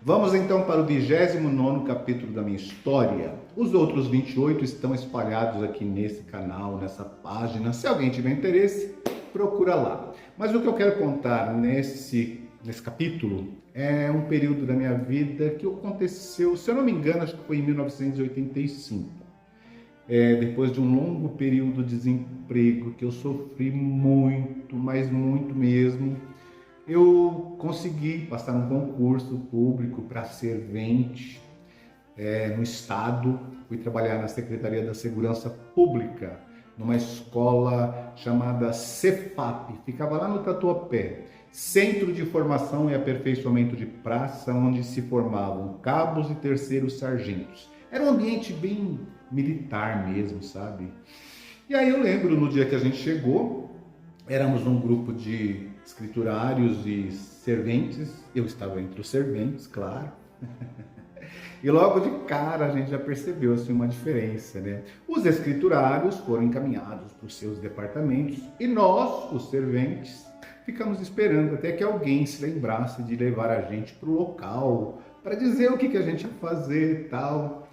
Vamos então para o 29º capítulo da minha história. Os outros 28 estão espalhados aqui nesse canal, nessa página. Se alguém tiver interesse, procura lá. Mas o que eu quero contar nesse capítulo é um período da minha vida que aconteceu, se eu não me engano, acho que foi em 1985. Depois de um longo período de desemprego que eu sofri muito, mas muito mesmo, eu consegui passar num concurso público para servente no estado. Fui trabalhar na Secretaria da Segurança Pública, numa escola chamada Cefap, ficava lá no Tatuapé, Centro de Formação e Aperfeiçoamento de Praça, onde se formavam cabos e terceiros sargentos. Era um ambiente bem militar mesmo, sabe? E aí eu lembro, no dia que a gente chegou, éramos um grupo de escriturários e serventes, eu estava entre os serventes, claro. E logo de cara a gente já percebeu assim, uma diferença, né? Os escriturários foram encaminhados para os seus departamentos e nós, os serventes, ficamos esperando até que alguém se lembrasse de levar a gente para o local, para dizer o que a gente ia fazer e tal.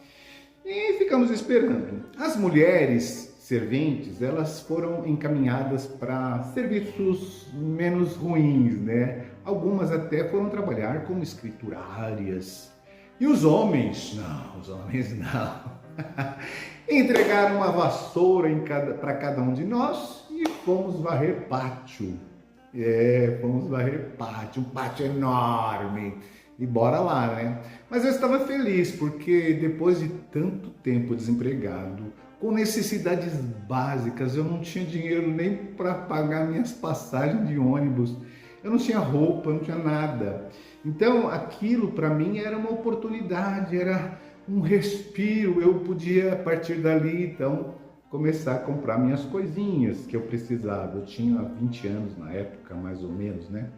E ficamos esperando. As mulheres serventes, elas foram encaminhadas para serviços menos ruins, né? Algumas até foram trabalhar como escriturárias. E os homens? Não, os homens não. Entregaram uma vassoura para cada um de nós e fomos varrer pátio. Fomos varrer pátio, um pátio enorme. E bora lá, né? Mas eu estava feliz porque depois de tanto tempo desempregado, com necessidades básicas, eu não tinha dinheiro nem para pagar minhas passagens de ônibus, eu não tinha roupa, não tinha nada. Então aquilo para mim era uma oportunidade, era um respiro, eu podia a partir dali então começar a comprar minhas coisinhas que eu precisava. Eu tinha 20 anos na época, mais ou menos, né?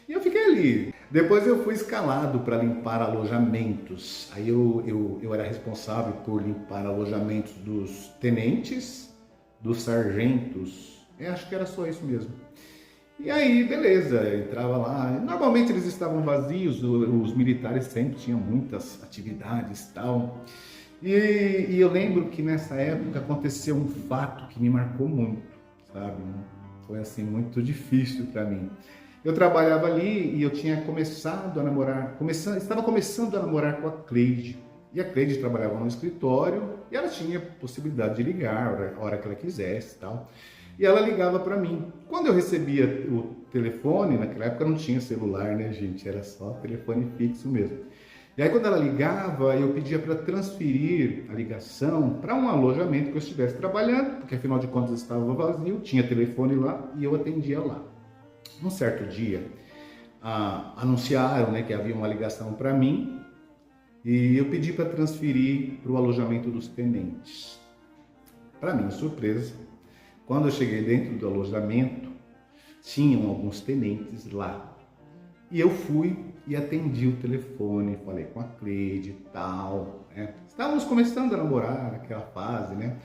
E eu fiquei ali. Depois eu fui escalado para limpar alojamentos. Aí eu era responsável por limpar alojamentos dos tenentes, dos sargentos. Acho que era só isso mesmo. E aí, beleza, eu entrava lá. Normalmente eles estavam vazios, os militares sempre tinham muitas atividades e tal. E eu lembro que nessa época aconteceu um fato que me marcou muito, sabe? Foi assim, muito difícil para mim. Eu trabalhava ali e eu tinha começado a namorar, estava começando a namorar com a Cleide. E a Cleide trabalhava no escritório e ela tinha possibilidade de ligar a hora que ela quisesse e tal. E ela ligava para mim. Quando eu recebia o telefone, naquela época não tinha celular, né, gente? Era só telefone fixo mesmo. E aí quando ela ligava, eu pedia para transferir a ligação para um alojamento que eu estivesse trabalhando, porque afinal de contas estava vazio, tinha telefone lá e eu atendia lá. Um certo dia, anunciaram, né, que havia uma ligação para mim e eu pedi para transferir para o alojamento dos tenentes. Para minha surpresa, quando eu cheguei dentro do alojamento, tinham alguns tenentes lá. E eu fui e atendi o telefone, falei com a Cleide e tal, né? Estávamos começando a namorar naquela fase, né?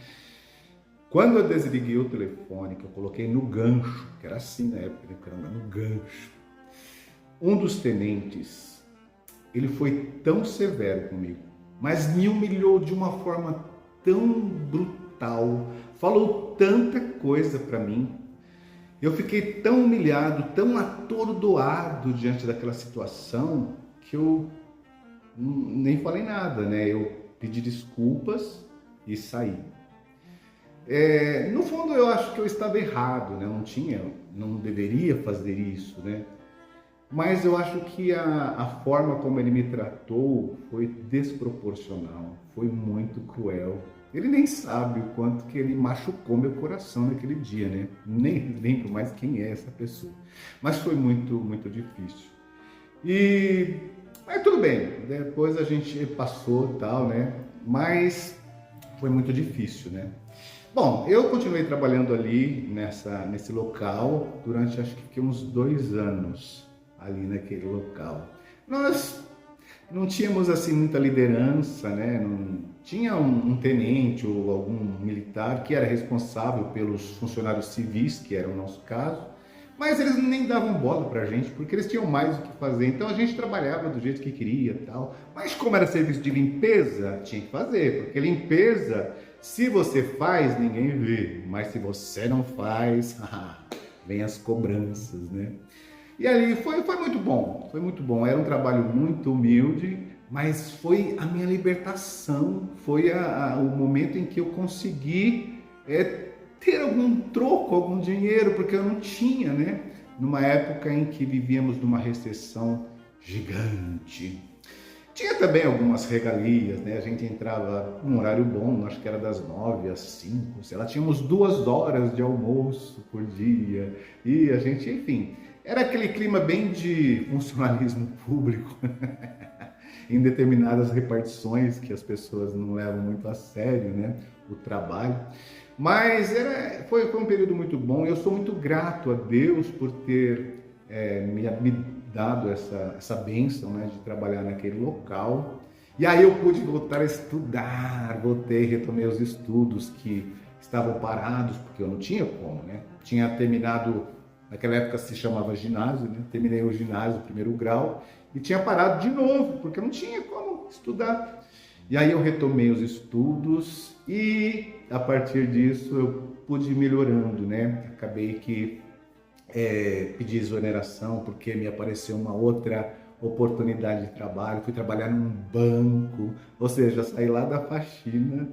Quando eu desliguei o telefone, que eu coloquei no gancho, que era assim na época, no gancho, um dos tenentes, ele foi tão severo comigo, mas me humilhou de uma forma tão brutal, falou tanta coisa para mim. Eu fiquei tão humilhado, tão atordoado diante daquela situação, que eu nem falei nada, né? Eu pedi desculpas e saí. No fundo eu acho que eu estava errado, né? Não deveria fazer isso, né? Mas eu acho que a forma como ele me tratou foi desproporcional, foi muito cruel. Ele nem sabe o quanto que ele machucou meu coração naquele dia, né? Nem lembro mais quem é essa pessoa. Mas foi muito, muito difícil. Mas tudo bem, depois a gente passou e tal, né? Mas foi muito difícil, né? Bom, eu continuei trabalhando ali nesse local durante acho que uns 2 anos ali naquele local. Nós não tínhamos assim muita liderança, né? Não tinha um tenente ou algum militar que era responsável pelos funcionários civis, que era o nosso caso, Mas eles nem davam bola pra gente, porque eles tinham mais o que fazer. Então a gente trabalhava do jeito que queria e tal. Mas como era serviço de limpeza, tinha que fazer. Porque limpeza, se você faz, ninguém vê. Mas se você não faz, vem as cobranças, né? E ali foi muito bom, foi muito bom. Era um trabalho muito humilde, mas foi a minha libertação, foi o momento em que eu consegui ter algum troco, algum dinheiro, porque eu não tinha, né? Numa época em que vivíamos numa recessão gigante. Tinha também algumas regalias, né? A gente entrava num horário bom, acho que era das 9 às 5, sei lá, tínhamos 2 horas de almoço por dia. E a gente, enfim, era aquele clima bem de funcionalismo público, em determinadas repartições que as pessoas não levam muito a sério, né? O trabalho. Mas foi um período muito bom. Eu sou muito grato a Deus por ter me dado essa bênção, né, de trabalhar naquele local. E aí eu pude voltar a estudar, retomei os estudos que estavam parados, porque eu não tinha como, né? Tinha terminado, naquela época se chamava ginásio, né? Terminei o ginásio, o primeiro grau, e tinha parado de novo, porque eu não tinha como estudar. E aí eu retomei os estudos e a partir disso eu pude ir melhorando, né? Acabei que pedi exoneração porque me apareceu uma outra oportunidade de trabalho, fui trabalhar num banco, ou seja, saí lá da faxina,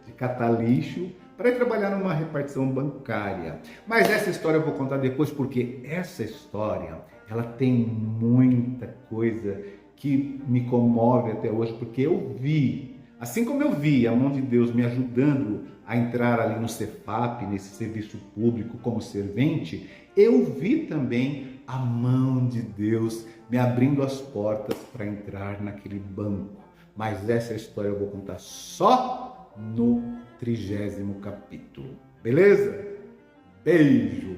de catar lixo, para ir trabalhar numa repartição bancária. Mas essa história eu vou contar depois, porque essa história, ela tem muita coisa que me comove até hoje, porque eu vi, assim como eu vi a mão de Deus me ajudando a entrar ali no Cefap, nesse serviço público como servente, eu vi também a mão de Deus me abrindo as portas para entrar naquele banco. Mas essa história eu vou contar só no 30º capítulo. Beleza? Beijo!